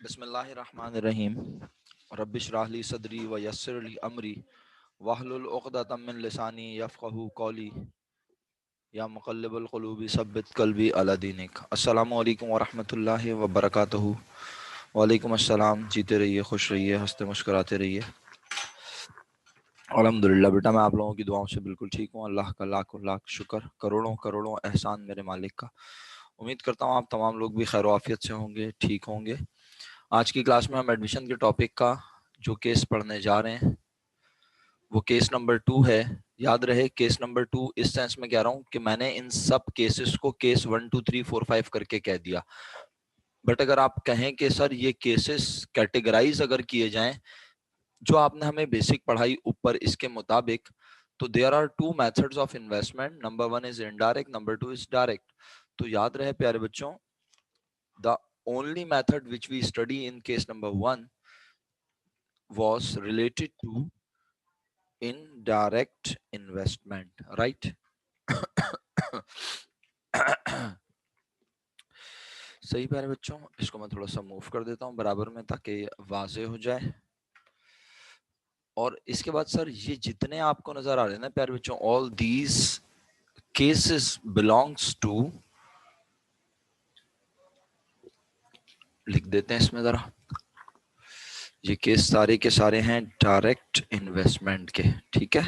بسم اللہ الرحمن الرحیم رب اشرح لی صدری ویسر لی امری واحلل عقدۃ من لسانی یفقہوا قولی یا مقلب القلوب ثبت قلبی علی دینک۔ السلام علیکم ورحمۃ اللہ وبرکاتہ۔ وعلیکم السلام، جیتے رہیے، خوش رہیے، ہنستے مسکراتے رہیے۔ الحمدللہ بیٹا میں آپ لوگوں کی دعاؤں سے بالکل ٹھیک ہوں۔ اللہ کا لاکھ لاکھ شکر، کروڑوں کروڑوں احسان میرے مالک کا۔ امید کرتا ہوں آپ تمام لوگ بھی خیر و عافیت سے ہوں گے، ٹھیک ہوں گے۔ آج کی کلاس میں ہم ایڈمیشن کے ٹاپک کا جو کیس پڑھنے جا رہے ہیں وہ کیس نمبر 2 ہے۔ یاد رہے کیس نمبر 2 اس سینس میں کہہ رہا ہوں کہ میں نے ان سب کیسز کو کیس 1 2 3 4 5 کر کے کہہ دیا، بٹ اگر آپ کہیں کہ سر یہ کیسز کیٹیگرائز اگر کیے جائیں جو آپ نے ہمیں بیسک پڑھائی اوپر اس کے مطابق، تو there are 2 methods of investment, number 1 is indirect, number 2 is direct. تو یاد رہے پیارے بچوں، the only method which we study in case number 1 was related to indirect investment, right? صحیح پیارے بچوں، اس کو میں تھوڑا سا موو کر دیتا ہوں برابر میں تاکہ واضح ہو جائے۔ اور اس کے بعد سر یہ جتنے آپ کو نظر آ رہے ہیں نا پیارے بچوں، all these cases belongs to، لکھ دیتے ہیں اس میں ذرا، یہ کیس سارے کے سارے ہیں ڈائریکٹ انویسٹمنٹ کے، ٹھیک ہے۔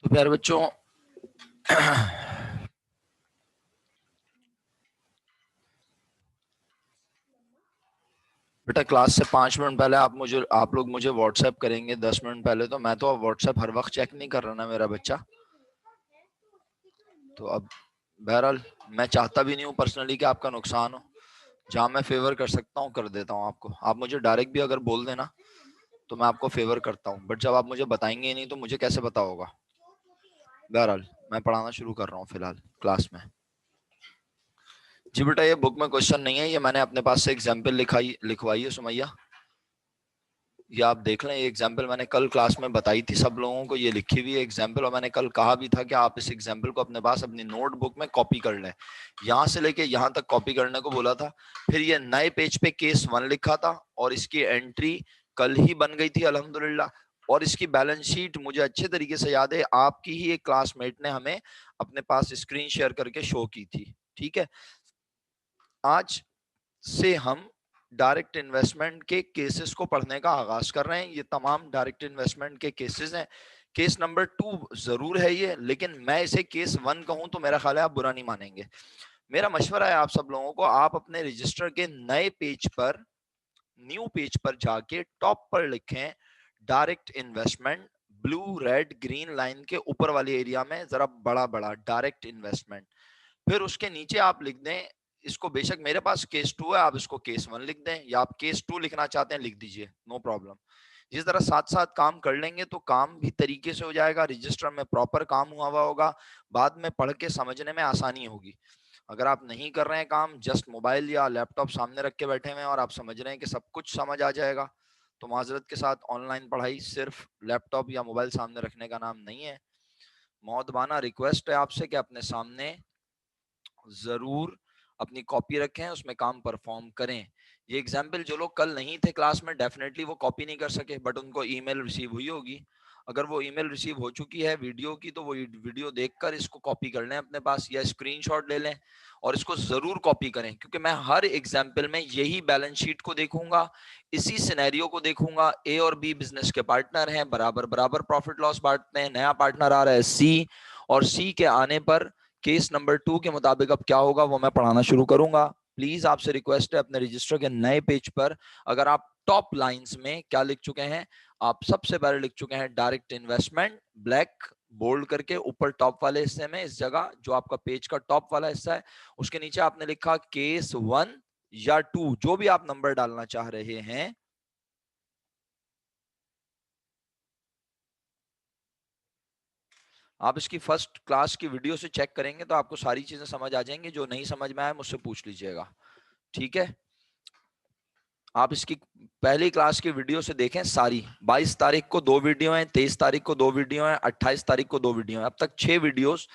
تو پیارے بچوں بیٹا کلاس سے 5 منٹ پہلے آپ لوگ مجھے واٹس ایپ کریں گے 10 منٹ پہلے، تو میں تو واٹس ایپ ہر وقت چیک نہیں کر رہا نا میرا بچہ، تو اب بہرحال میں چاہتا بھی نہیں ہوں پرسنلی کہ آپ کا نقصان ہو، جہاں میں فیور کر سکتا ہوں کر دیتا ہوں آپ کو۔ آپ مجھے ڈائریکٹ بھی اگر بول دینا تو میں آپ کو فیور کرتا ہوں، بٹ جب آپ مجھے بتائیں گے نہیں تو مجھے کیسے پتا ہوگا۔ بہرحال میں پڑھانا شروع کر رہا ہوں فی الحال کلاس میں۔ جی بیٹا یہ بک میں کوشچن نہیں ہے، یہ میں نے اپنے پاس سے ایگزامپل لکھوائی ہے سمیہ، یہ آپ دیکھ لیں۔ یہ ایگزامپل میں نے کل کلاس میں بتائی تھی سب لوگوں کو، یہ لکھی ہوئی ہے ایگزامپل، اور میں نے کل کہا بھی تھا کہ آپ اس ایگزامپل کو اپنے پاس اپنی نوٹ بک میں کاپی کر لیں، یہاں سے لے کے یہاں تک کاپی کرنے کو بولا تھا۔ پھر یہ نئے پیج پہ کیس 1 لکھا تھا اور اس کی انٹری کل ہی بن گئی تھی الحمدللہ، اور اس کی بیلنس شیٹ مجھے اچھے طریقے سے یاد ہے، آپ کی ہی ایک کلاس میٹ نے ہمیں اپنے پاس اسکرین شیئر کر کے شو کی تھی، ٹھیک ہے۔ آج سے ہم ڈائریکٹ انویسٹمنٹ کے کیسز کو پڑھنے کا آغاز کر رہے ہیں۔ یہ تمام ڈائریکٹ انویسٹمنٹ کے کیسز ہیں۔ کیس نمبر 2 ضرور ہے یہ، لیکن میں اسے کیس 1 کہوں تو میرا خیال ہے آپ برا نہیں مانیں گے۔ میرا مشورہ ہے آپ سب لوگوں کو، آپ اپنے رجسٹر کے نئے پیج پر، نیو پیج پر جا کے ٹاپ پر لکھیں ڈائریکٹ انویسٹمنٹ، بلو ریڈ گرین لائن کے اوپر والے ایریا میں ذرا بڑا بڑا ڈائریکٹ انویسٹمنٹ۔ پھر اس کے نیچے آپ لکھ دیں اس کو، بے شک میرے پاس کیس 2 ہے، آپ اس کو کیس 1 لکھ دیں، یا آپ کیس 2 لکھنا چاہتے ہیں لکھ دیجئے، نو پرابلم۔ जिस तरह साथ साथ काम कर लेंगे तो काम भी तरीके से हो जाएगा, रजिस्टर में प्रॉपर काम हुआ होगा, बाद में पढ़ के समझने में आसानी होगी। अगर आप नहीं कर रहे हैं काम, जस्ट मोबाइल या लैपटॉप सामने रख के बैठे हुए हैं और आप समझ रहे हैं कि सब कुछ समझ आ जाएगा, तो माजरत के साथ ऑनलाइन पढ़ाई सिर्फ लैपटॉप या मोबाइल सामने रखने का नाम नहीं है। मौदबाना रिक्वेस्ट है आपसे कि अपने सामने जरूर अपनी कॉपी रखें, उसमें काम परफॉर्म करें। ये एग्जाम्पल जो लोग कल नहीं थे क्लास में, डेफिनेटली वो कॉपी नहीं कर सके, बट उनको ईमेल रिसीव हुई होगी। अगर वो ईमेल रिसीव हो चुकी है वीडियो की, तो वो वीडियो देखकर इसको कॉपी कर लें अपने पास, या स्क्रीनशॉट ले लें और इसको जरूर कॉपी करें, क्योंकि मैं हर एग्जाम्पल में यही बैलेंस शीट को देखूंगा, इसी सिनेरियो को देखूंगा। ए और बी बिजनेस के पार्टनर हैं, बराबर बराबर प्रॉफिट लॉस बांटते हैं, नया पार्टनर आ रहा है सी, और सी के आने पर केस नंबर 2 के मुताबिक अब क्या होगा वो मैं पढ़ाना शुरू करूंगा। प्लीज आपसे रिक्वेस्ट है, अपने रजिस्टर के नए पेज पर अगर आप टॉप लाइंस में क्या लिख चुके हैं, आप सबसे पहले लिख चुके हैं डायरेक्ट इन्वेस्टमेंट, ब्लैक बोल्ड करके ऊपर टॉप वाले हिस्से में, इस जगह जो आपका पेज का टॉप वाला हिस्सा है, उसके नीचे आपने लिखा केस 1 या 2, जो भी आप नंबर डालना चाह रहे हैं। आप इसकी फर्स्ट क्लास की वीडियो से चेक करेंगे तो आपको सारी चीजें समझ आ जाएंगी, जो नहीं समझ में आए मुझसे पूछ लीजिएगा, ठीक है। आप इसकी पहली क्लास की वीडियो से देखें सारी। 22 तारीख को 2 वीडियो हैं, 23 तारीख को 2 वीडियो हैं, 28 तारीख को 2 वीडियो हैं। अब तक 6 वीडियोस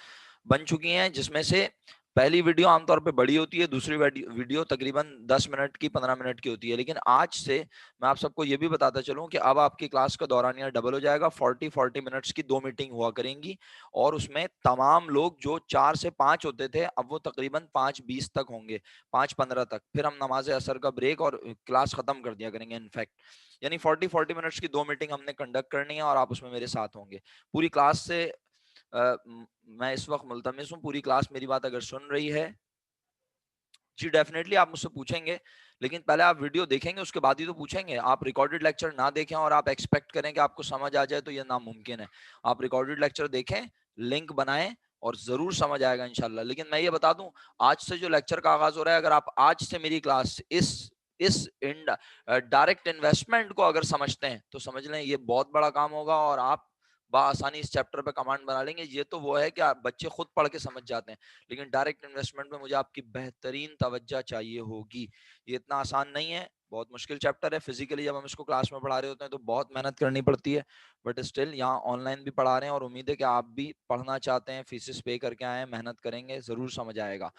बन चुकी हैं, जिसमें से पहली वीडियो आमतौर पे बड़ी होती है, दूसरी वीडियो तकरीबन 10 मिनट की 15 मिनट की होती है। लेकिन आज से मैं आप सबको ये भी बताता चलूं कि अब आपकी क्लास का दौरानिया डबल हो जाएगा। 40 मिनट्स की 2 मीटिंग हुआ करेंगी, और उसमें तमाम लोग जो 4 से 5 होते थे, अब वो तकरीबन 5:20 तक होंगे, 5:15 तक। फिर हम नमाज असर का ब्रेक और क्लास खत्म कर दिया करेंगे इनफैक्ट। यानी 40 मिनट्स की 2 मीटिंग हमने कंडक्ट करनी है, और आप उसमें मेरे साथ होंगे पूरी क्लास से। मैं इस वक्त मुल्तमिस हूँ, पूरी क्लास मेरी बात अगर सुन रही है, जी डेफिनेटली आप मुझसे पूछेंगे, लेकिन पहले आप वीडियो देखेंगे उसके बाद ही तो पूछेंगे। आप रिकॉर्डेड लेक्चर ना देखें और आप एक्सपेक्ट करें कि आपको समझ आ जाए, तो ये नामुमकिन है। आप रिकॉर्डेड लेक्चर देखें, लिंक बनाएं, और जरूर समझ आएगा इंशाल्लाह। लेकिन मैं ये बता दूं, आज से जो लेक्चर का आगाज हो रहा है, अगर आप आज से मेरी क्लास इस डायरेक्ट इन्वेस्टमेंट को अगर समझते हैं, तो समझ लें ये बहुत बड़ा काम होगा, और आप आसानी इस चैप्टर पे कमांड बना लेंगे। ये तो वो है कि आप बच्चे खुद पढ़ के समझ जाते हैं, लेकिन डायरेक्ट इन्वेस्टमेंट में मुझे आपकी बेहतरीन तवज्जो चाहिए होगी। ये इतना आसान नहीं है, बहुत मुश्किल चैप्टर है। फिजिकली जब हम इसको क्लास में पढ़ा रहे होते हैं तो बहुत मेहनत करनी पड़ती है, बट स्टिल यहाँ ऑनलाइन भी पढ़ा रहे हैं, और उम्मीद है कि आप भी पढ़ना चाहते हैं, फीसेस पे करके आए हैं, मेहनत करेंगे, जरूर समझ आएगा।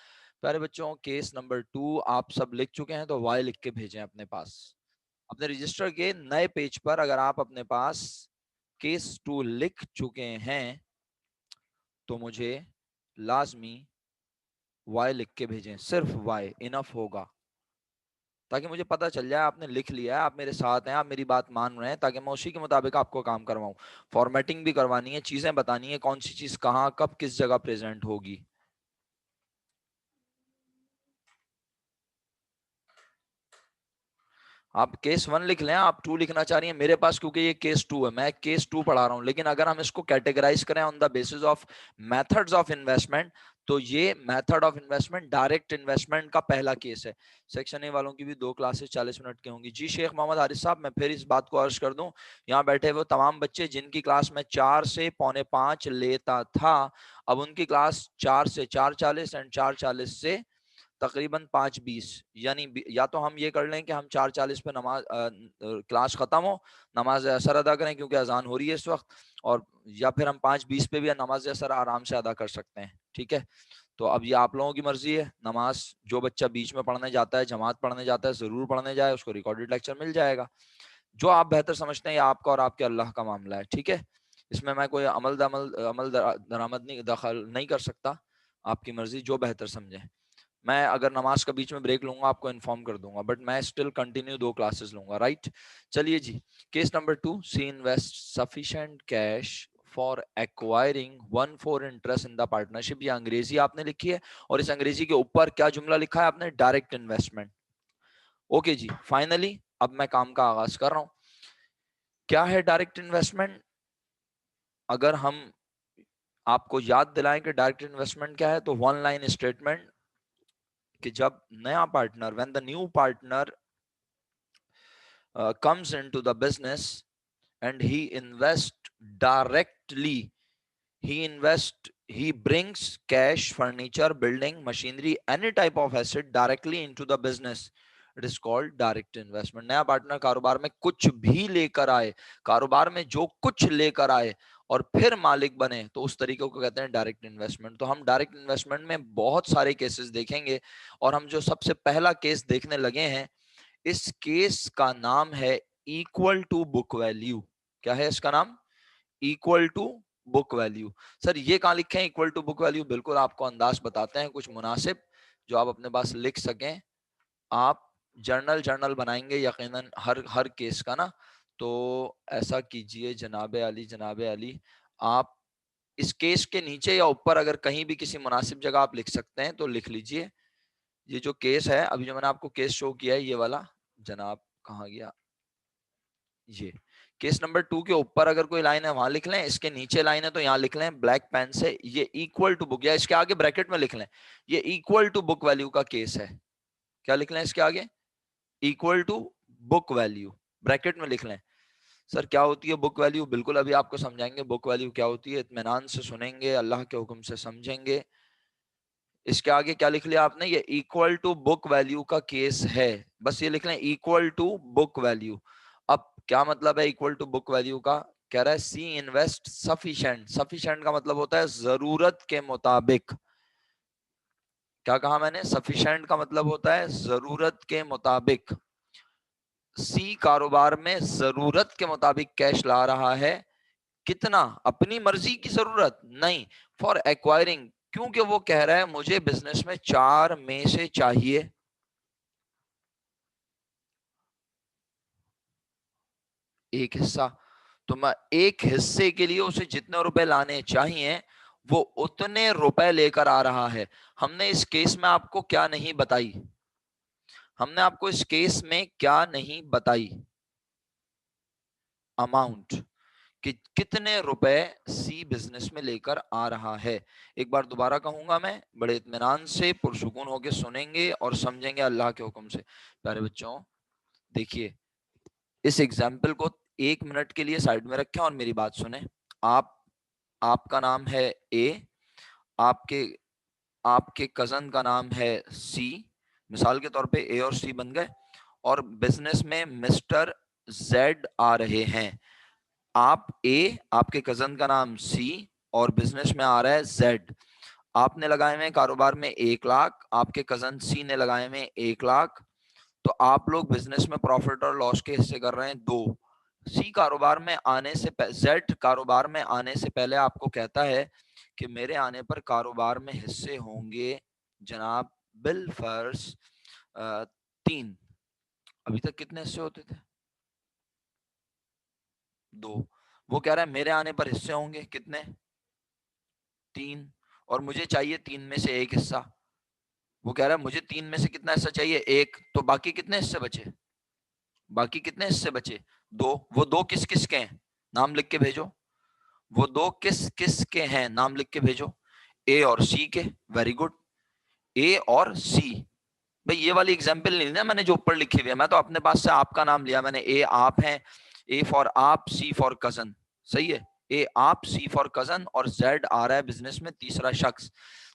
प्यारे बच्चों, केस नंबर 2 आप सब लिख चुके हैं, तो वाई लिख के भेजें अपने पास। अपने रजिस्टर के नए पेज पर अगर आप अपने पास केस 2 लिख चुके हैं, तो मुझे लाजमी वाई लिख के भेजें, सिर्फ वाई इनफ होगा, ताकि मुझे पता चल जाए आपने लिख लिया है, आप मेरे साथ हैं, आप मेरी बात मान रहे हैं, ताकि मैं उसी के मुताबिक आपको काम करवाऊं। फॉर्मेटिंग भी करवानी है, चीजें बतानी है, कौन सी चीज कहाँ कब किस जगह प्रेजेंट होगी। आप केस 1 लिख लें, आप 2 लिखना चाह रही हैं मेरे पास, क्योंकि ये केस 2 है, मैं केस 2 पढ़ा रहा हूं। लेकिन अगर हम इसको कैटेगराइज करें on the basis of methods of investment, तो ये method of investment direct investment का पहला केस है। सेक्शन ए वालों की भी 2 क्लासेस 40 मिनट की होंगी। जी शेख मोहम्मद हारिस साहब, मैं फिर इस बात को अर्ज कर दूं, यहाँ बैठे वो तमाम बच्चे जिनकी क्लास में 4 से पौने 5 लेता था, अब उनकी क्लास 4 से 4:40 एंड 4:40 से तकरीबन 5:20, यानी या तो हम ये कर लें कि हम 4:40 पे नमाज क्लास खत्म हो, नमाज असर अदा करें क्योंकि अजान हो रही है इस वक्त, और या फिर हम 5:20 पे भी नमाज असर आराम से अदा कर सकते हैं, ठीक है। तो अब ये आप लोगों की मर्जी है। नमाज जो बच्चा बीच में पढ़ने जाता है, जमात पढ़ने जाता है, जरूर पढ़ने जाए, उसको रिकॉर्डेड लेक्चर मिल जाएगा। जो आप बेहतर समझते हैं, ये आपका और आपके अल्लाह का मामला है, ठीक है। इसमें मैं कोई अमल दरामद नहीं दखल नहीं कर सकता, आपकी मर्जी, जो बेहतर समझे। मैं अगर नमाज का बीच में ब्रेक लूंगा आपको इन्फॉर्म कर दूंगा, बट मैं स्टिल कंटिन्यू 2 क्लासेस लूंगा, राइट। चलिए जी, case number 2, C invest sufficient cash for acquiring 1/4 interest in the partnership. ये अंग्रेजी आपने लिखी है, और इस अंग्रेजी के ऊपर क्या जुमला लिखा है आपने, डायरेक्ट इन्वेस्टमेंट। ओके जी, फाइनली अब मैं काम का आगाज कर रहा हूं। क्या है डायरेक्ट इन्वेस्टमेंट? अगर हम आपको याद दिलाएं कि डायरेक्ट इन्वेस्टमेंट क्या है, तो वन लाइन स्टेटमेंट कि जब नया partner, when the new partner comes into the business, and he invest directly. He brings cash, furniture, building, machinery, any type of asset directly into the business. It is called direct investment. नया partner कारोबार में कुछ भी लेकर आए, कारोबार में जो कुछ लेकर आए और फिर मालिक बने, तो उस तरीके को कहते हैं डायरेक्ट इन्वेस्टमेंट। तो हम डायरेक्ट इन्वेस्टमेंट में बहुत सारे केसेस देखेंगे, और हम जो सबसे पहला केस देखने लगे हैं, इस केस का नाम है इक्वल टू बुक वैल्यू। क्या है इसका नाम? Equal to book value. Sir ये कहाँ लिखे हैं इक्वल टू बुक वैल्यू? बिल्कुल आपको अंदाज बताते हैं कुछ मुनासिब जो आप अपने पास लिख सकें। आप जर्नल बनाएंगे यकीनन हर केस का ना, तो ऐसा कीजिए जनाबे अली, जनाबे अली, आप इस केस के नीचे या ऊपर अगर कहीं भी किसी मुनासिब जगह आप लिख सकते हैं तो लिख लीजिए। ये जो केस है, अभी जो मैंने आपको केस शो किया है, ये वाला, जनाब कहाँ गया, ये केस नंबर 2 के ऊपर अगर कोई लाइन है वहां लिख लें, इसके नीचे लाइन है तो यहाँ लिख लें ब्लैक पेन से, ये इक्वल टू बुक, या इसके आगे ब्रैकेट में लिख लें, ये इक्वल टू बुक वैल्यू का केस है। क्या लिख लें इसके आगे? Equal to book value, bracket में लिख लें। सर क्या होती है बुक वैल्यू? बिल्कुल अभी आपको समझाएंगे बुक वैल्यू क्या होती है, इत्मीनान से सुनेंगे, अल्लाह के हुक्म से समझेंगे। इसके आगे क्या लिख लिया आपने? ये इक्वल टू बुक वैल्यू का केस है, बस ये लिख लें इक्वल टू बुक वैल्यू। अब क्या मतलब है इक्वल टू बुक वैल्यू का? कह रहा है सी इन्वेस्ट सफिशिएंट। सफिशिएंट का मतलब होता है जरूरत के मुताबिक। क्या कहा मैंने? सफिशिएंट का मतलब होता है जरूरत के मुताबिक। सी कारोबार में जरूरत के मुताबिक कैश ला रहा है। कितना? अपनी मर्जी की जरूरत नहीं, फॉर एक्वायरिंग, क्योंकि वो कह रहा है मुझे बिजनेस में 4 में से चाहिए एक हिस्सा। तो मैं एक हिस्से के लिए उसे जितने रुपए लाने चाहिए वो उतने रुपए लेकर आ रहा है। हमने इस केस में आपको क्या नहीं बताई? हमने आपको इस केस में क्या नहीं बताई? अमाउंट, कि कितने रुपए सी बिजनेस में लेकर आ रहा है। एक बार दोबारा कहूंगा मैं, बड़े इत्मीनान से पुरसुकून होकर सुनेंगे और समझेंगे अल्लाह के हुक्म से। प्यारे बच्चों देखिए, इस एग्जाम्पल को 1 मिनट के लिए साइड में रखें और मेरी बात सुने। आप आपका नाम है ए, आपके आपके कजन का नाम है सी, मिसाल के तौर पे ए और सी बन गए, और बिजनेस में मिस्टर जेड आ रहे हैं। आप ए, आपके कजन का नाम सी, और बिजनेस में आ रहा है जेड। आपने लगाए हुए कारोबार में 1 लाख, आपके कजन सी ने लगाए हुए 1 लाख, तो आप लोग बिजनेस में प्रॉफिट और लॉस के हिस्से कर रहे हैं 2। सी कारोबार में आने से जेड कारोबार में आने से पहले आपको कहता है कि मेरे आने पर कारोबार में हिस्से होंगे जनाब बिल फर्ज 3। अभी तक कितने हिस्से होते थे? 2। वो कह रहा है मेरे आने पर हिस्से होंगे कितने? 3, और मुझे चाहिए 3 में से 1 हिस्सा। वो कह रहा है मुझे 3 में से कितना हिस्सा चाहिए? 1। तो बाकी कितने हिस्से बचे? बाकी कितने हिस्से बचे? 2। वो 2 किस किस के हैं? नाम लिख के भेजो। वो 2 किस किस के हैं? नाम लिख के भेजो। ए और सी के। वेरी गुड, ए और सी। भाई ये वाली एग्जांपल नहीं ना मैंने जो ऊपर लिखी हुई है, मैं तो अपने पास से आपका नाम लिया मैंने। ए आप हैं, ए फॉर आप, सी फॉर कजन, सही है। ए आप, सी फॉर कजन, और जेड आ रहा है बिजनेस में तीसरा शख्स।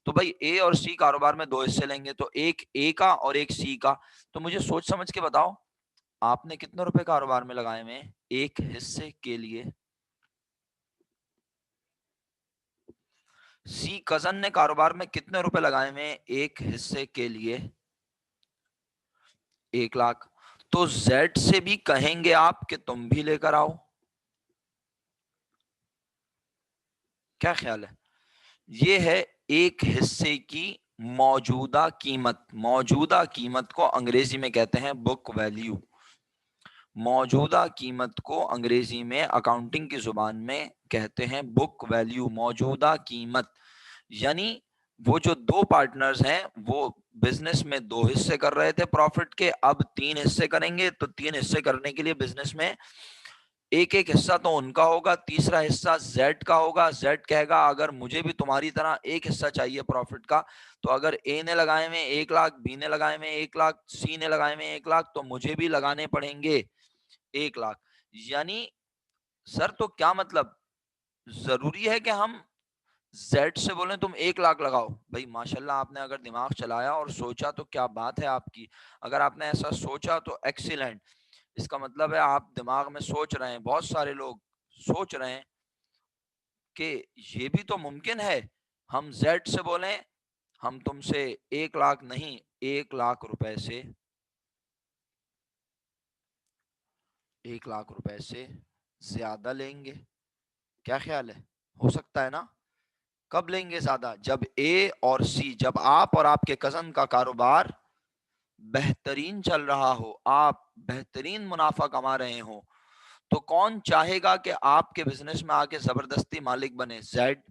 तो भाई ए और सी कारोबार में 2 हिस्से लेंगे, तो एक ए का और एक सी का। तो मुझे सोच समझ के बताओ, आपने कितने रुपए कारोबार में लगाए हुए हैं एक हिस्से के लिए? सी कजन ने कारोबार में कितने रुपए लगाए हुए हैं एक हिस्से के लिए? 1 लाख। तो जेड से भी कहेंगे आप कि तुम भी लेकर आओ? क्या ख्याल है? ये है एक हिस्से की मौजूदा कीमत। मौजूदा कीमत को अंग्रेजी में कहते हैं बुक वैल्यू। मौजूदा कीमत को अंग्रेजी में अकाउंटिंग की जुबान में कहते हैं बुक वैल्यू, मौजूदा कीमत। यानी वो जो 2 पार्टनर्स हैं वो बिजनेस में 2 हिस्से कर रहे थे प्रॉफिट के, अब 3 हिस्से करेंगे। तो 3 हिस्से करने के लिए बिजनेस में एक एक हिस्सा तो उनका होगा, तीसरा हिस्सा जेड का होगा। जेड कहेगा अगर मुझे भी तुम्हारी तरह एक हिस्सा चाहिए प्रॉफिट का, तो अगर ए ने लगाए में 1 लाख, बी ने लगाए में 1 लाख, सी ने लगाए में 1 लाख, तो मुझे भी लगाने पड़ेंगे 1 लाख। यानी سر تو کیا مطلب ضروری ہے کہ ہم زیڈ سے بولیں تم 1 لاکھ لگاؤ؟ بھائی ماشاءاللہ آپ نے اگر دماغ چلایا اور سوچا تو کیا بات ہے آپ کی. اگر آپ نے ایسا سوچا تو ایکسیلنٹ. اس کا مطلب ہے آپ دماغ میں سوچ رہے ہیں، بہت سارے لوگ سوچ رہے ہیں کہ یہ بھی تو ممکن ہے ہم زیڈ سے بولیں ہم تم سے 1 لاکھ نہیں 1 لاکھ روپے سے 1 لاکھ روپے سے زیادہ لیں گے. کیا خیال ہے؟ ہو سکتا ہے نا؟ کب لیں گے زیادہ؟ جب اے اور سی، جب آپ اور آپ کے کزن کا کاروبار بہترین چل رہا ہو، آپ بہترین منافع کما رہے ہوں، تو کون چاہے گا کہ آپ کے بزنس میں آ کے زبردستی مالک بنے؟ زیڈ.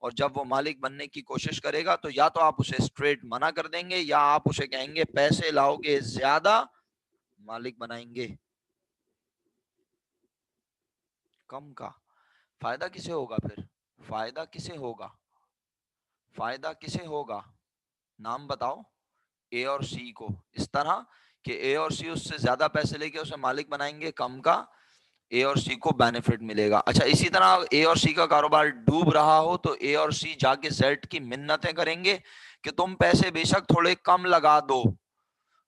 اور جب وہ مالک بننے کی کوشش کرے گا تو یا تو آپ اسے اسٹریٹ منع کر دیں گے یا آپ اسے کہیں گے پیسے لاؤ گے زیادہ مالک بنائیں گے. کم کا فائدہ کسے ہوگا پھر؟ فائدہ کسے ہوگا؟ فائدہ کسے ہوگا؟ نام بتاؤ. اے اور سی کو. اس طرح کہ اے اور سی اس سے زیادہ پیسے لے کے اسے مالک بنائیں گے کم کا، اے اور سی کو بینیفٹ ملے گا. اچھا اسی طرح اے اور سی کا کاروبار ڈوب رہا ہو تو اے اور سی جا کے زیڈ کی منتیں کریں گے کہ تم پیسے بے شک تھوڑے کم لگا دو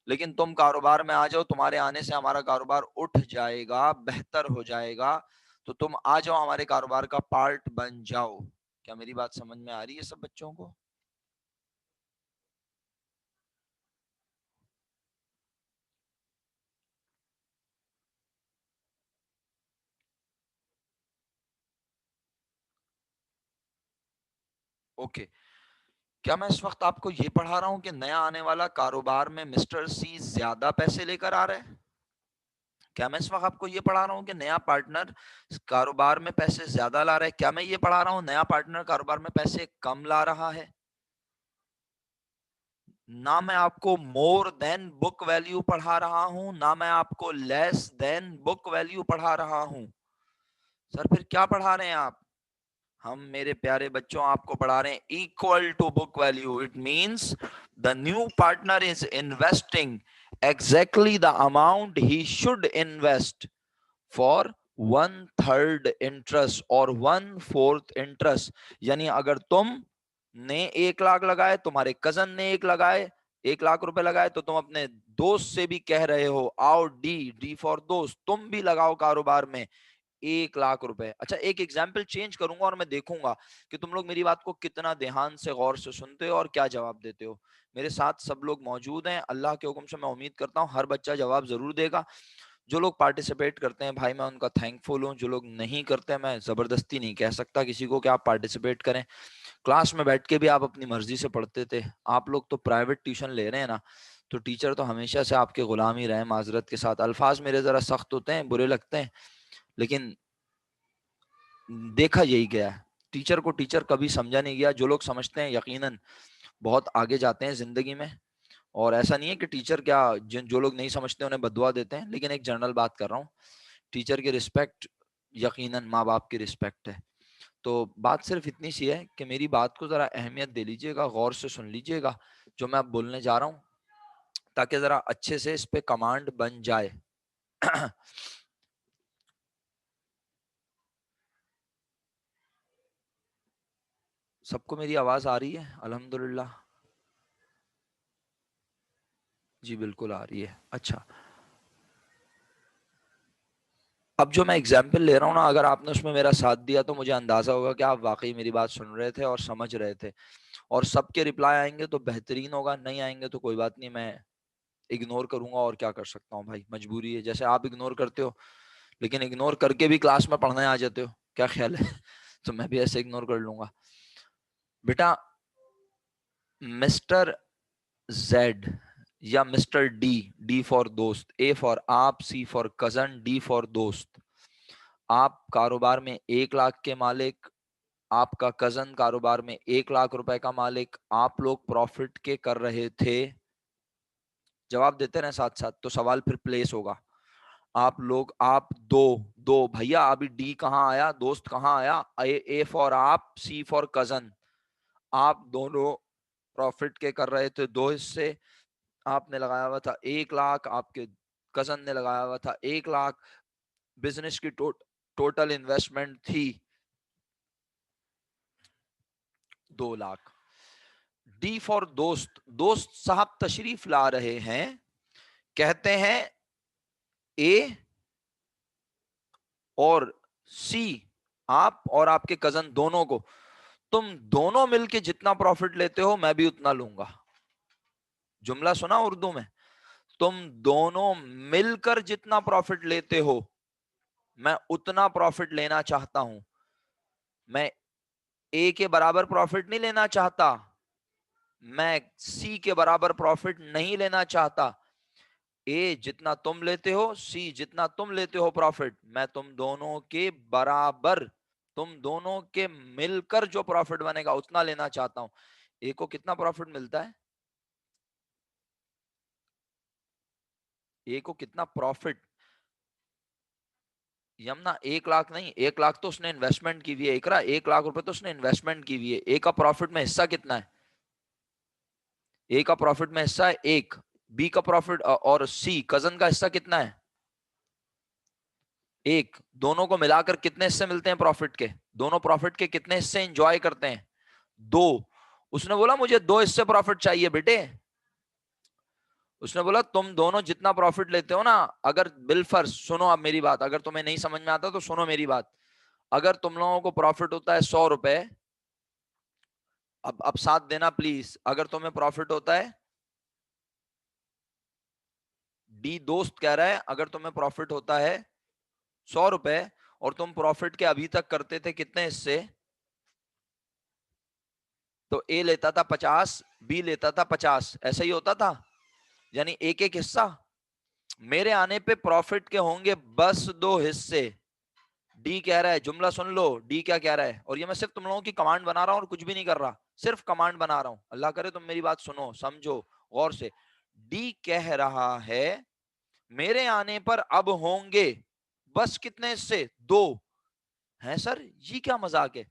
لیکن تم کاروبار میں آ جاؤ، تمہارے آنے سے ہمارا کاروبار اٹھ جائے گا، بہتر ہو جائے گا، تو تم آ جاؤ ہمارے کاروبار کا پارٹ بن جاؤ. کیا میری بات سمجھ میں آ رہی ہے سب بچوں کو؟ اوکے. کیا میں اس وقت آپ کو یہ پڑھا رہا ہوں کہ نیا آنے والا کاروبار میں مسٹر سی زیادہ پیسے لے کر آ رہے ہیں؟ کیا میں اس وقت آپ کو یہ پڑھا رہا ہوں کہ نیا پارٹنر کاروبار میں پیسے زیادہ لا رہا ہے؟ کیا میں یہ پڑھا رہا ہوں نیا پارٹنر کاروبار میں پیسے کم لا رہا ہے؟ نہ میں آپ کو مور دین بک ویلیو پڑھا رہا ہوں، نہ میں آپ کو لیس دین بک ویلیو پڑھا رہا ہوں. سر پھر کیا پڑھا رہے ہیں آپ؟ ہم میرے پیارے بچوں آپ کو پڑھا رہے ہیں equal to book value. It means the new partner is investing exactly the amount he should invest for 1/3 interest اور 1/4 interest. یعنی اگر تم نے 1 لاکھ لگائے، تمہارے کزن نے 1 لاکھ روپے لگائے، تو تم اپنے دوست سے بھی کہہ رہے ہو آؤ ڈی فور دوست، تم بھی لگاؤ کاروبار میں 1 لاکھ روپے. اچھا ایک ایگزامپل چینج کروں گا اور میں دیکھوں گا کہ تم لوگ میری بات کو کتنا دھیان سے غور سے سنتے ہو اور کیا جواب دیتے ہو. میرے ساتھ سب لوگ موجود ہیں، اللہ کے حکم سے میں امید کرتا ہوں ہر بچہ جواب ضرور دے گا. جو لوگ پارٹیسپیٹ کرتے ہیں بھائی میں ان کا تھینک فل ہوں، جو لوگ نہیں کرتے میں زبردستی نہیں کہہ سکتا کسی کو کہ آپ پارٹیسپیٹ کریں. کلاس میں بیٹھ کے بھی آپ اپنی مرضی سے پڑھتے تھے. آپ لوگ تو پرائیویٹ ٹیوشن لے رہے ہیں نا، تو ٹیچر تو ہمیشہ سے آپ کے غلام ہی رہے. معذرت کے ساتھ الفاظ میرے ذرا سخت ہوتے ہیں، برے لگتے ہیں، لیکن دیکھا یہی گیا ہے. ٹیچر کو ٹیچر کبھی سمجھا نہیں گیا. جو لوگ سمجھتے ہیں یقیناً بہت آگے جاتے ہیں زندگی میں. اور ایسا نہیں ہے کہ ٹیچر کیا جو لوگ نہیں سمجھتے انہیں بددعا دیتے ہیں، لیکن ایک جنرل بات کر رہا ہوں. ٹیچر کی رسپیکٹ یقیناً ماں باپ کی رسپیکٹ ہے. تو بات صرف اتنی سی ہے کہ میری بات کو ذرا اہمیت دے لیجئے گا، غور سے سن لیجئے گا جو میں اب بولنے جا رہا ہوں، تاکہ ذرا اچھے سے اس پہ کمانڈ بن جائے. سب کو میری آواز آ رہی ہے؟ الحمدللہ. جی بالکل آ رہی ہے. اچھا اب جو میں اگزامپل لے رہا ہوں نا، اگر آپ نے اس میں میرا ساتھ دیا تو مجھے اندازہ ہوگا کہ آپ واقعی میری بات سن رہے تھے اور سمجھ رہے تھے. اور سب کے رپلائی آئیں گے تو بہترین ہوگا، نہیں آئیں گے تو کوئی بات نہیں، میں اگنور کروں گا. اور کیا کر سکتا ہوں بھائی، مجبوری ہے. جیسے آپ اگنور کرتے ہو لیکن اگنور کر کے بھی کلاس میں پڑھنے آ جاتے ہو، کیا خیال ہے؟ تو میں بھی ایسے اگنور کر لوں گا. بیٹا مسٹر زیڈ یا مسٹر ڈی، ڈی فار دوست، اے فار آپ، سی فار کزن، ڈی فار دوست، آپ کاروبار میں 1 لاکھ کے مالک، آپ کا کزن کاروبار میں 1 لاکھ روپے کا مالک، آپ لوگ پروفٹ کے کر رہے تھے. جواب دیتے رہے ساتھ ساتھ تو سوال پھر پلیس ہوگا. آپ لوگ، آپ دو دو بھیا، ابھی ڈی کہاں آیا، دوست کہاں آیا؟ اے فار آپ، سی فار کزن. آپ دونوں پروفٹ کے کر رہے تھے 2 حصے. آپ نے لگایا ہوا تھا 1 لاکھ، آپ کے کزن نے لگایا ہوا تھا 1 لاکھ. بزنس کی टोटल इन्वेस्टमेंट थी 2 लाख। डी फॉर दोस्त, दोस्त साहब तशरीफ ला रहे हैं, कहते हैं ए और सी, आप और आपके कजन दोनों को, तुम दोनों मिलके जितना प्रॉफिट लेते हो मैं भी उतना लूंगा। जुमला सुना उर्दू में? तुम दोनों मिलकर जितना प्रॉफिट लेते हो मैं उतना प्रॉफिट लेना चाहता हूं। मैं ए के बराबर प्रॉफिट नहीं लेना चाहता, मैं सी के बराबर प्रॉफिट नहीं लेना चाहता। ए जितना तुम लेते हो, सी जितना तुम लेते हो प्रॉफिट, मैं तुम दोनों के बराबर, तुम दोनों के मिलकर जो प्रॉफिट बनेगा उतना लेना चाहता हूं। ए को कितना प्रॉफिट मिलता है? ए को कितना प्रॉफिट? यमुना 1 लाख नहीं, 1 लाख तो उसने इन्वेस्टमेंट की हुई है। इकरा 1 लाख रुपए तो उसने इन्वेस्टमेंट की हुई है। ए का प्रॉफिट में हिस्सा कितना है? ए का प्रॉफिट में हिस्सा है 1, बी का प्रॉफिट और सी कजन का हिस्सा कितना है? 1। दोनों को मिलाकर कितने हिस्से मिलते हैं प्रॉफिट के? दोनों प्रॉफिट के कितने हिस्से एंजॉय करते हैं? 2। उसने बोला मुझे 2 हिस्से प्रॉफिट चाहिए बेटे। उसने बोला तुम दोनों जितना प्रॉफिट लेते हो ना, अगर बिलफर्ज सुनो आप मेरी बात, अगर तुम्हें नहीं समझ में आता तो सुनो मेरी बात। अगर तुम लोगों को प्रॉफिट होता है 100 रुपए, अब साथ देना प्लीज, अगर तुम्हें प्रॉफिट होता है, डी दोस्त कह रहा है अगर तुम्हें प्रॉफिट होता है 100 रुपए और तुम प्रॉफिट के अभी तक करते थे कितने हिस्से, तो ए लेता था 50, बी लेता था 50, ऐसा ही होता था, यानी एक एक हिस्सा। मेरे आने पे प्रॉफिट के होंगे बस 2 हिस्से। डी कह रहा है, जुमला सुन लो, डी क्या कह रहा है, और ये मैं सिर्फ तुम लोगों की कमांड बना रहा हूं और कुछ भी नहीं कर रहा, सिर्फ कमांड बना रहा हूं, अल्लाह करे तुम मेरी बात सुनो समझो गौर से। डी कह रहा है मेरे आने पर अब होंगे बस कितने हिस्से? 2 हैं सर, ये क्या मजाक है?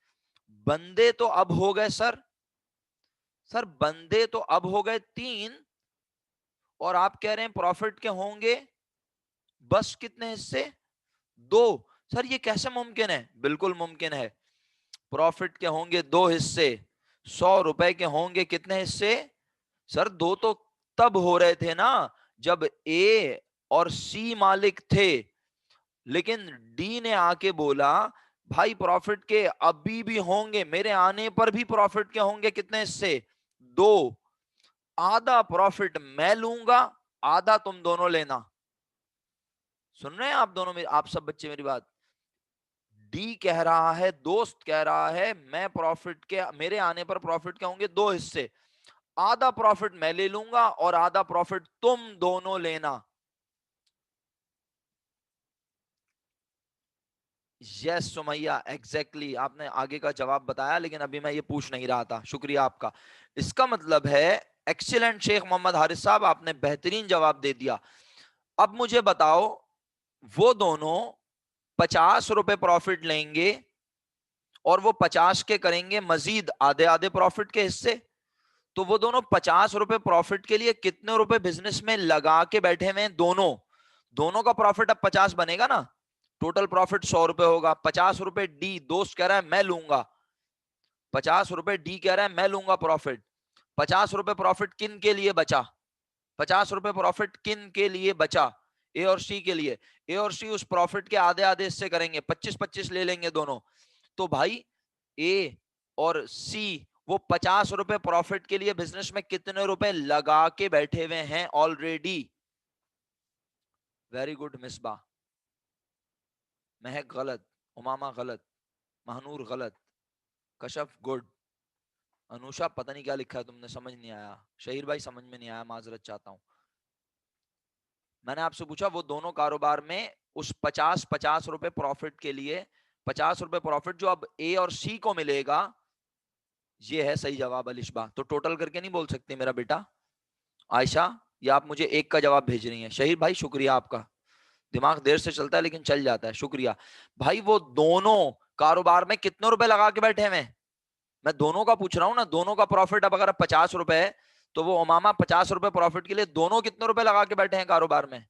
बंदे तो अब हो गए सर, सर बंदे तो अब हो गए 3 और आप कह रहे हैं प्रॉफिट के होंगे बस कितने हिस्से? 2। सर ये कैसे मुमकिन है? बिल्कुल मुमकिन है। प्रॉफिट के होंगे 2 हिस्से, 100 रुपए के होंगे कितने हिस्से? सर 2 तो तब हो रहे थे ना जब ए और सी मालिक थे, लेकिन डी ने आके बोला भाई प्रॉफिट के अभी भी होंगे, मेरे आने पर भी प्रॉफिट के होंगे कितने हिस्से? 2। आधा प्रॉफिट मैं लूंगा, आधा तुम दोनों लेना। सुन रहे हैं आप दोनों में, आप सब बच्चे मेरी बात? डी कह रहा है, दोस्त कह रहा है मैं प्रॉफिट के, मेरे आने पर प्रॉफिट के होंगे 2 हिस्से, आधा प्रॉफिट मैं ले लूंगा और आधा प्रॉफिट तुम दोनों लेना। यस सुमैया, एग्जैक्टली आपने आगे का जवाब बताया, लेकिन अभी मैं ये पूछ नहीं रहा था, शुक्रिया आपका। इसका मतलब है एक्सीलेंट शेख मोहम्मद हारिस साहब, आपने बेहतरीन जवाब दे दिया। अब मुझे बताओ, वो दोनों 50 रुपए प्रॉफिट लेंगे और वो 50 के करेंगे मजीद आधे आधे प्रॉफिट के हिस्से, तो वो दोनों 50 रुपए प्रॉफिट के लिए कितने रुपए बिजनेस में लगा के बैठे हुए हैं? दोनों, दोनों का प्रॉफिट अब 50 बनेगा ना, टोटल प्रॉफिट 100 रुपए होगा। 50 रुपए डी दोस्त कह रहा है मैं लूंगा, 50 रुपए डी कह रहा है मैं लूंगा प्रॉफिट। 50 रुपए प्रॉफिट किन के लिए बचा? 50 रुपए प्रॉफिट किन के लिए बचा? ए और सी के लिए। ए और सी उस प्रॉफिट के आधे आधे हिस्से करेंगे, 25-25 ले लेंगे दोनों। तो भाई ए और सी वो 50 रुपए प्रॉफिट के लिए बिजनेस में कितने रुपए लगा के बैठे हुए हैं ऑलरेडी? Very good Misbah. महक गलत, उमामा गलत, महनूर गलत, कशफ गुड, अनुषा पता नहीं क्या लिखा है तुमने, समझ नहीं आया। शहीर भाई समझ में नहीं आया, माजरत चाहता हूं। मैंने आपसे पूछा वो दोनों कारोबार में उस 50-50 रुपए प्रॉफिट के लिए, 50 रुपए प्रॉफिट जो अब ए और सी को मिलेगा, ये है सही जवाब अलिशबा। तो टोटल करके नहीं बोल सकते मेरा बेटा। आयशा, या आप मुझे एक का जवाब भेज रही हैं? शहीर भाई शुक्रिया आपका, दिमाग देर से चलता है लेकिन चल जाता है, शुक्रिया भाई। वो दोनों कारोबार में कितने रुपए लगा के बैठे हैं? मैं दोनों का पूछ रहा हूं ना, दोनों का प्रॉफिट अब अगर 50 रुपए है तो वो उमामा 50 रुपए प्रॉफिट के लिए दोनों कितने रुपए लगा के बैठे हैं कारोबार में?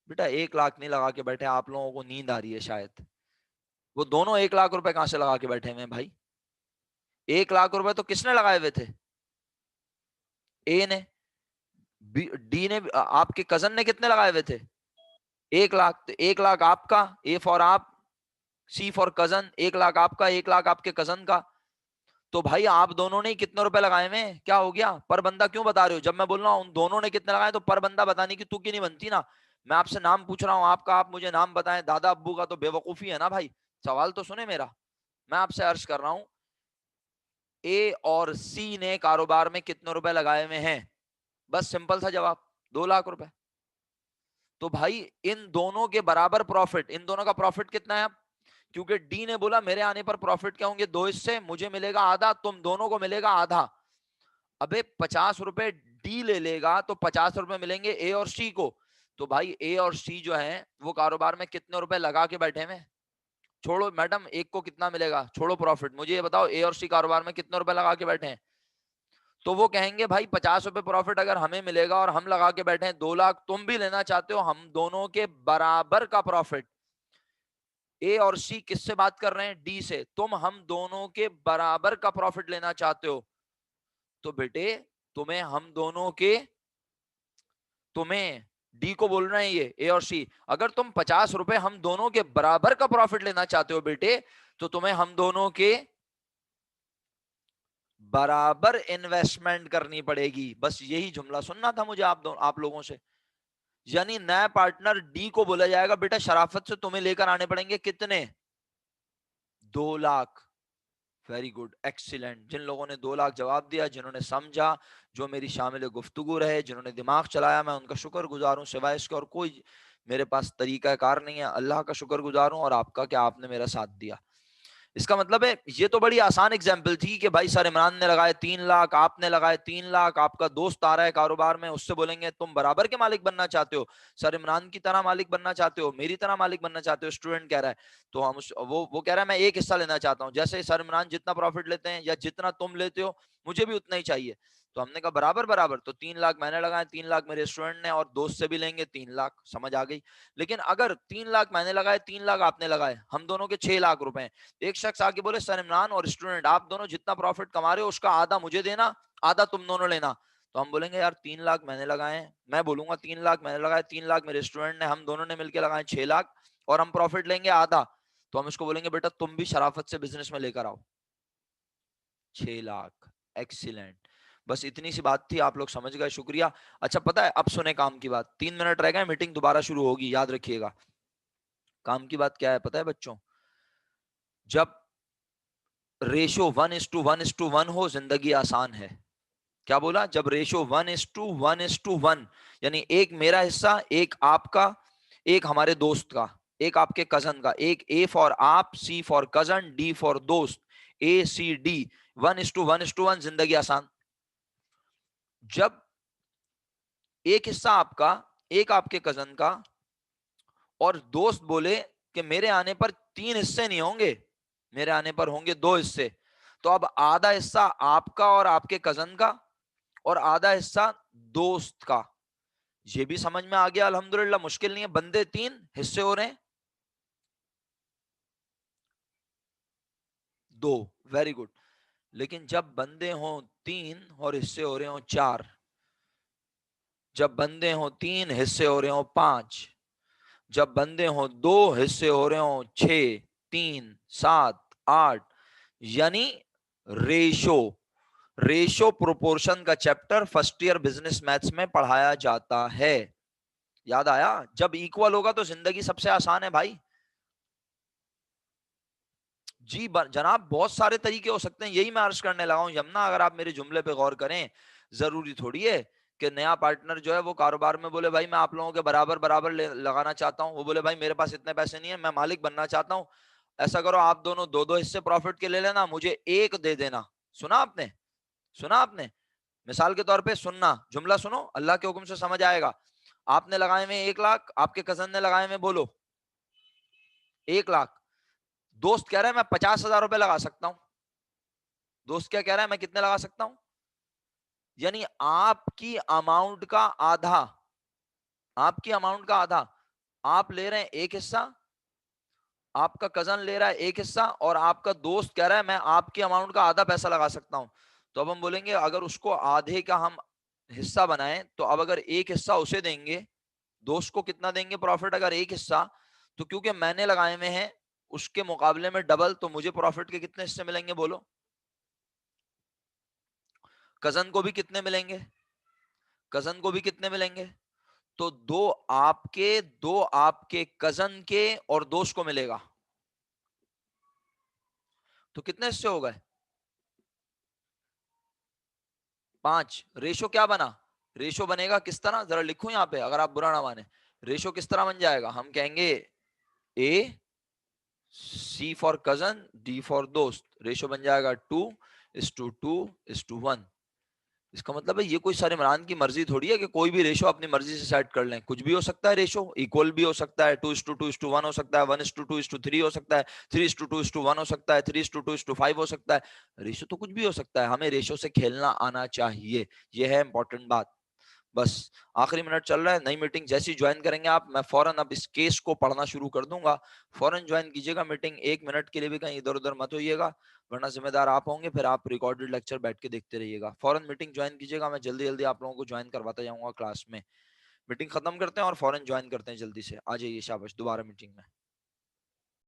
بیٹا 1 لاکھ نہیں لگا کے بیٹھے, آپ لوگوں کو نیند آ رہی ہے شاید. وہ دونوں 1 لاکھ روپے کہاں سے لگا کے بیٹھے ہوئے ہیں بھائی؟ 1 لاکھ روپے تو کس نے لگائے ہوئے تھے؟ اے نے. ڈی نے, آپ کے کزن نے کتنے لگائے ہوئے تھے؟ 1 لاکھ. تو 1 لاکھ آپ کا, اے فار آپ, سی فار کزن. 1 لاکھ آپ کا, 1 لاکھ آپ کے کزن کا. تو بھائی آپ دونوں نے کتنے روپے لگائے ہوئے, کیا ہو گیا؟ پر بندہ کیوں بتا رہے ہو؟ جب میں بول رہا ہوں ان دونوں نے کتنے لگائے تو پر بندہ بتانے کی تو کی نہیں بنتی نا. میں آپ سے نام پوچھ رہا ہوں آپ کا, آپ مجھے نام بتائیں. دادا ابو کا تو بے وقوفی ہے نا بھائی. سوال تو سنے میرا. میں آپ سے عرض کر رہا ہوں اے اور سی نے کاروبار میں کتنے روپے لگائے ہوئے ہیں؟ بس سمپل سا جواب, 2 لاکھ روپے. تو بھائی ان دونوں کے برابر پروفٹ, ان دونوں کا پروفٹ کتنا ہے اب؟ کیونکہ ڈی نے بولا میرے آنے پر پروفٹ کیا ہوں گے؟ 2 حصے, مجھے ملے گا آدھا, تم دونوں کو ملے گا آدھا. ابے 50 روپے ڈی لے لے گا تو 50 روپے ملیں گے اے اور سی کو. تو بھائی اے اور سی جو ہے وہ کاروبار میں کتنے روپے لگا کے بیٹھے ہیں؟ چھوڑو میڈم ایک کو کتنا ملے گا, چھوڑو پروفٹ, مجھے یہ بتاؤ اے اور سی کاروبار میں کتنے روپے لگا کے بیٹھے ہیں؟ تو وہ کہیں گے بھائی 50 روپے پروفٹ اگر ہمیں ملے گا اور ہم لگا کے بیٹھے ہیں 2 لاکھ, تم بھی لینا چاہتے ہو, ہم دونوں کے برابر کا پروفٹ. اے اور سی کس سے بات کر رہے ہیں؟ ڈی سے. تم ہم دونوں کے برابر کا پروفٹ لینا چاہتے ہو تو بیٹے تمہیں ہم دونوں کے, تمہیں ڈی کو بول رہے ہیں یہ اے اور سی, اگر تم 50 روپے ہم دونوں کے برابر کا پروفٹ لینا چاہتے ہو بیٹے تو تمہیں ہم دونوں کے برابر انویسٹمنٹ کرنی پڑے گی. بس یہی جملہ سننا تھا مجھے آپ لوگوں سے. یعنی نیا پارٹنر ڈی کو بولا جائے گا بیٹا شرافت سے تمہیں لے کر آنے پڑیں گے کتنے؟ 2 لاکھ. Very good, excellent. جن لوگوں نے 2 لاکھ جواب دیا, جنہوں نے سمجھا, جو میری شامل گفتگو رہے, جنہوں نے دماغ چلایا, میں ان کا شکر گزار ہوں. سوائے اس کے اور کوئی میرے پاس طریقہ کار نہیں ہے. اللہ کا شکر گزار ہوں اور آپ کا کہ آپ نے میرا ساتھ دیا. اس کا مطلب ہے یہ تو بڑی آسان اگزامپل تھی کہ بھائی سر عمران نے لگائے 3 لاکھ, آپ نے لگائے 3 لاکھ, آپ کا دوست آ رہا ہے کاروبار میں, اس سے بولیں گے تم برابر کے مالک بننا چاہتے ہو, سر عمران کی طرح مالک بننا چاہتے ہو, میری طرح مالک بننا چاہتے ہو. اسٹوڈنٹ کہہ رہا ہے تو ہم وہ کہہ رہا ہے میں ایک حصہ لینا چاہتا ہوں, جیسے سر عمران جتنا پروفٹ لیتے ہیں یا جتنا تم لیتے ہو مجھے بھی اتنا ہی چاہیے. تو ہم نے کہا برابر برابر. تو 3 لاکھ میں نے لگائے, 3 لاکھ میرے اسٹوڈنٹ نے, اور دوست سے بھی لیں گے 3 لاکھ. سمجھ آ گئی؟ لیکن اگر 3 لاکھ میں نے لگائے, 3 لاکھ آپ نے لگائے, ہم دونوں کے 6 لاکھ روپے ہیں, ایک شخص آ کے بولے سر عمران اور اسٹوڈنٹ آپ دونوں جتنا پروفٹ کما رہے ہو اس کا آدھا مجھے دینا, آدھا تم دونوں لینا. تو ہم بولیں گے یار 3 لاکھ میں نے لگائے ہیں, میں بولوں گا 3 لاکھ میں نے لگائے, 3 لاکھ میرے اسٹوڈنٹ نے, ہم دونوں نے مل کے لگائے 6 لاکھ, اور ہم پروفٹ لیں گے آدھا. تو ہم اس کو بولیں گے بیٹا تم بھی شرافت سے بزنس میں لے کر آؤ 6 لاکھ. ایکسیلنٹ. بس اتنی سی بات تھی, آپ لوگ سمجھ گئے, شکریہ. اچھا پتا ہے, اب سنیں کام کی بات. 3 منٹ رہ گئے, میٹنگ دوبارہ شروع ہوگی, یاد رکھیے گا. کام کی بات کیا ہے پتا ہے بچوں؟ جب ریشو 1:1:1 ہو زندگی آسان ہے. کیا بولا؟ جب ریشو 1:1:1 یعنی ایک میرا حصہ, ایک آپ کا, ایک ہمارے دوست کا, ایک آپ کے کزن کا, ایک اے فار آپ, سی فار کزن, ڈی فار دوست, اے سی ڈی, 1:1:1 زندگی آسان. جب ایک حصہ آپ کا, ایک آپ کے کزن کا, اور دوست بولے کہ میرے آنے پر 3 حصے نہیں ہوں گے, میرے آنے پر ہوں گے 2 حصے, تو اب آدھا حصہ آپ کا اور آپ کے کزن کا, اور آدھا حصہ دوست کا. یہ بھی سمجھ میں آ گیا الحمدللہ, مشکل نہیں ہے. بندے 3 حصے ہو رہے ہیں 2, ویری گڈ. لیکن جب بندے ہوں 3 اور حصے ہو رہے ہوں 4, جب بندے ہوں 3 حصے ہو رہے ہوں 5, جب بندے ہوں 2 حصے ہو رہے ہوں 6, 3, 7, 8, یعنی ریشو, ریشو پروپورشن کا chapter first year business maths میں پڑھایا جاتا ہے. یاد آیا؟ جب ایکول ہوگا تو زندگی سب سے آسان ہے بھائی. جی جناب, بہت سارے طریقے ہو سکتے ہیں, یہی میں عرض کرنے لگا ہوں. یمنا اگر آپ میرے جملے پہ غور کریں, ضروری تھوڑی ہے کہ نیا پارٹنر جو ہے وہ کاروبار میں بولے بھائی میں آپ لوگوں کے برابر برابر لگانا چاہتا ہوں, وہ بولے بھائی میرے پاس اتنے پیسے نہیں ہیں, میں مالک بننا چاہتا ہوں. ایسا کرو آپ دونوں 2 حصے پروفٹ کے لے لینا, مجھے 1 دے دینا. سنا آپ نے؟ سنا آپ نے؟ مثال کے طور پہ سننا, جملہ سنو, اللہ کے حکم سے سمجھ آئے گا. آپ نے لگائے ہوئے 1 لاکھ, آپ کے کزن نے لگائے ہوئے بولو 1 لاکھ. دوست کہہ رہا ہے میں 50,000 روپے لگا سکتا ہوں. دوست کیا کہہ رہا ہے, میں کتنے لگا سکتا ہوں؟ یعنی آپ کی اماؤنٹ کا آدھا, آپ کی اماؤنٹ کا آدھا. آپ لے رہے ہیں ایک حصہ، آپ کا کزن لے رہا ہے ایک حصہ، اور آپ کا دوست کہہ رہا ہے میں آپ کے اماؤنٹ کا آدھا پیسہ لگا سکتا ہوں. تو اب ہم بولیں گے اگر اس کو آدھے کا ہم حصہ بنائیں تو اب اگر ایک حصہ اسے دیں گے، دوست کو کتنا دیں گے پروفٹ؟ اگر ایک حصہ، تو کیونکہ میں نے لگائے ہوئے ہیں اس کے مقابلے میں ڈبل، تو مجھے پروفٹ کے کتنے حصے ملیں گے بولو؟ کزن کو بھی کتنے ملیں گے؟ کزن کو بھی کتنے ملیں گے؟ تو دو آپ کے کزن کے اور دوست کو ملے گا. تو کتنے حصے ہو گئے؟ 5. ریشو کیا بنا؟ ریشو بنے گا کس طرح؟ ذرا لکھوں یہاں پہ اگر آپ برا نہ مانے. ریشو کس طرح بن جائے گا؟ ہم کہیں گے اے سی فار کزن ڈی فار دوست. ریشو بن جائے گا 2:2:1. اس کا مطلب ہے یہ کوئی سارے عمران کی مرضی تھوڑی ہے کہ کوئی بھی ریشو اپنی مرضی سے سیٹ کر لیں. کچھ بھی ہو سکتا ہے. ریشو ایکول بھی ہو سکتا ہے، 2:2:1 ہو سکتا ہے، 1:2:3 ہو سکتا ہے، 3:2:1 ہو سکتا ہے، 3:2:5 ہو سکتا ہے. ریشو تو کچھ بھی ہو سکتا ہے. ہمیں ریشو سے کھیلنا آنا چاہیے. یہ ہے امپورٹنٹ بات. بس آخری منٹ چل رہا ہے. نئی میٹنگ جیسی جوائن کریں گے آپ، میں فوراً اب اس کیس کو پڑھنا شروع کر دوں گا. فوراً جوائن کیجیے گا میٹنگ. 1 منٹ کے لیے بھی کہیں ادھر ادھر مت ہوئیے گا، ورنہ ذمہ دار آپ ہوں گے. پھر آپ ریکارڈڈ لیکچر بیٹھ کے دیکھتے رہیے گا. فوراً میٹنگ جوائن کیجیے گا. میں جلدی جلدی آپ لوگوں کو جوائن کرواتا جاؤں گا کلاس میں. میٹنگ ختم کرتے ہیں اور فوراً جوائن کرتے ہیں جلدی سے. آ جائیے شاباش دوبارہ میٹنگ میں.